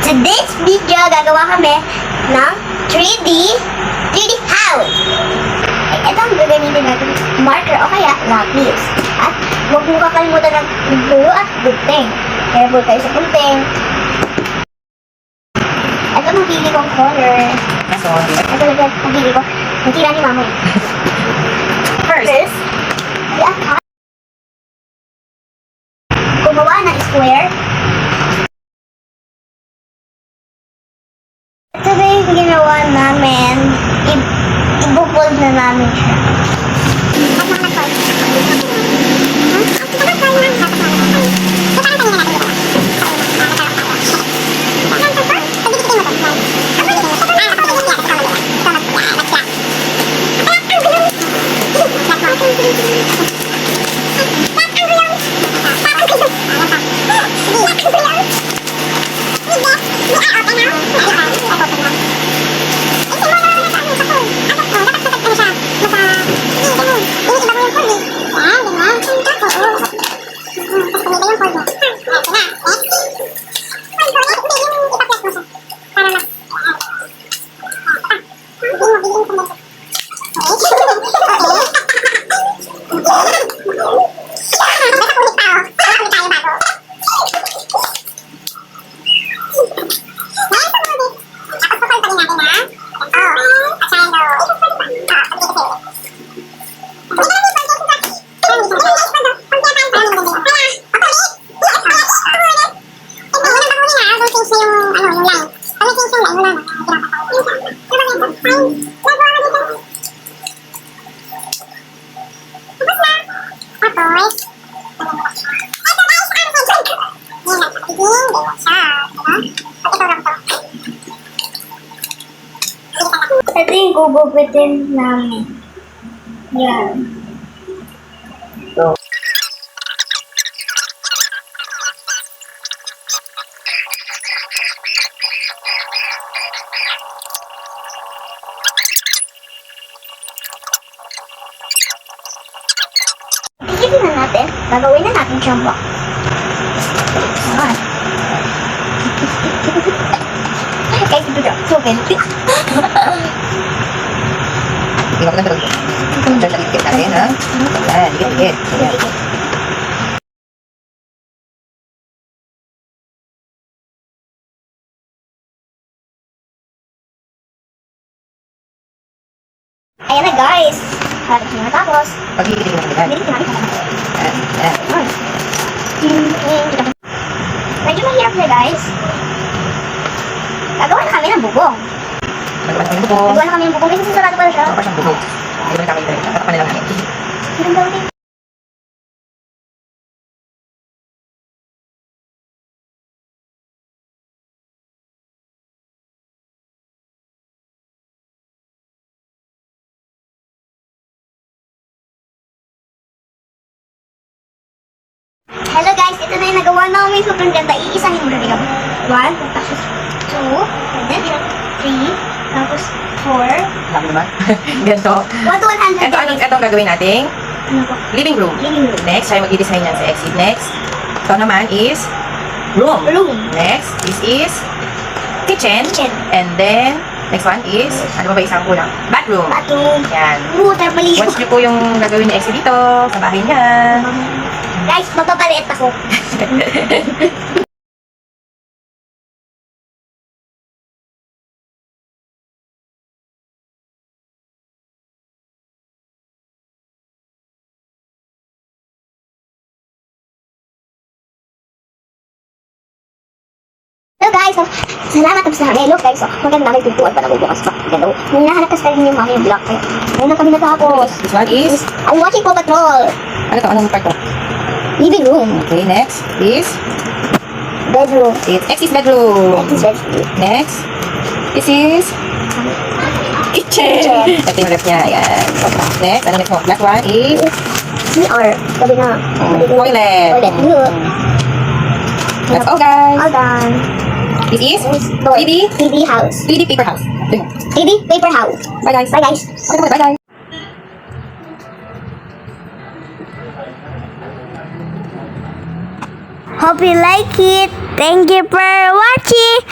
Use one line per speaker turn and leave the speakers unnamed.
Today's video, gagawa kami ng 3D house. Ay, ito ang gagamitin natin, marker o kaya lapis. At huwag mo kakalimutan ng glue at gunting. Careful kayo sa gunting. Ito mabili kong color. Ito lang mabili ko. Natira ni mama. First, gumawa ng square. Ito ba yung ginawa namin? I-bold na namin siya. Ito yung gugupitin namin. Yan. Ikitin na natin. Gagawin na natin siyang box. Guys, ito dyan. So, benefit.
Tingnan ko na ito. Diyan sa dikit natin, ha? Ayan, dikit. Ayan.
Ayan na, guys. Harap na natapos.
Pag-iitin mo na yan.
Ganito namin sa
Ayan.
Medyo mahirap na, guys. Gagawa na kami ng bubong.
Nagawa na kami ng bubong.
Gagawa na kami ng bubong. Kasi sarado pala siya.
Baka siyang bubong. Hindi mo na kami ito. Tatakpan na lang namin.
Ganun daw din. Hello guys, ito na yung nagawa namin. Sobrang ganda. Iisahin mo rin ako. 1, tapos 2, and then 3, tapos 4.
Dami naman. Ganito.
1 to 100.
Ito ang gagawin nating
Ano po?
living room.
Living room.
Next, tayo mag-i-design yan sa exit. Next, ito naman is room.
Room.
Next, this is kitchen.
Kitchen.
And then, next one is, ano ba isang kulang? Bathroom.
Bathroom.
Yan.
Water paligo.
Watch niyo po yung gagawin ni exit dito sa bahay niya.
Guys, magpapaliit ako. So guys, salamat tapos na kami. Look guys, maganda namin pintuan pa nabubukas pa. Ganda. Nung hinahanap kasi rin yung mami yung block. Kaya ngayon na kami natapos.
This one is,
I'm watching Paw Patrol.
ano to? Anong part to?
Living room.
Okay, next is,
Bedroom.
it's exit bedroom.
This is bedroom.
Next, this is kitchen. Ito yung ref niya. Ayan. Next, ano next mo? Last one is
CR. Sabi na.
toilet.
Toilet. Look.
That's all, guys.
All done.
This is
Door.
3D
house.
3D paper house.
3D paper house.
Bye, guys.
Bye guys.
Okay, bye, guys.
Hope you like it. Thank you for watching.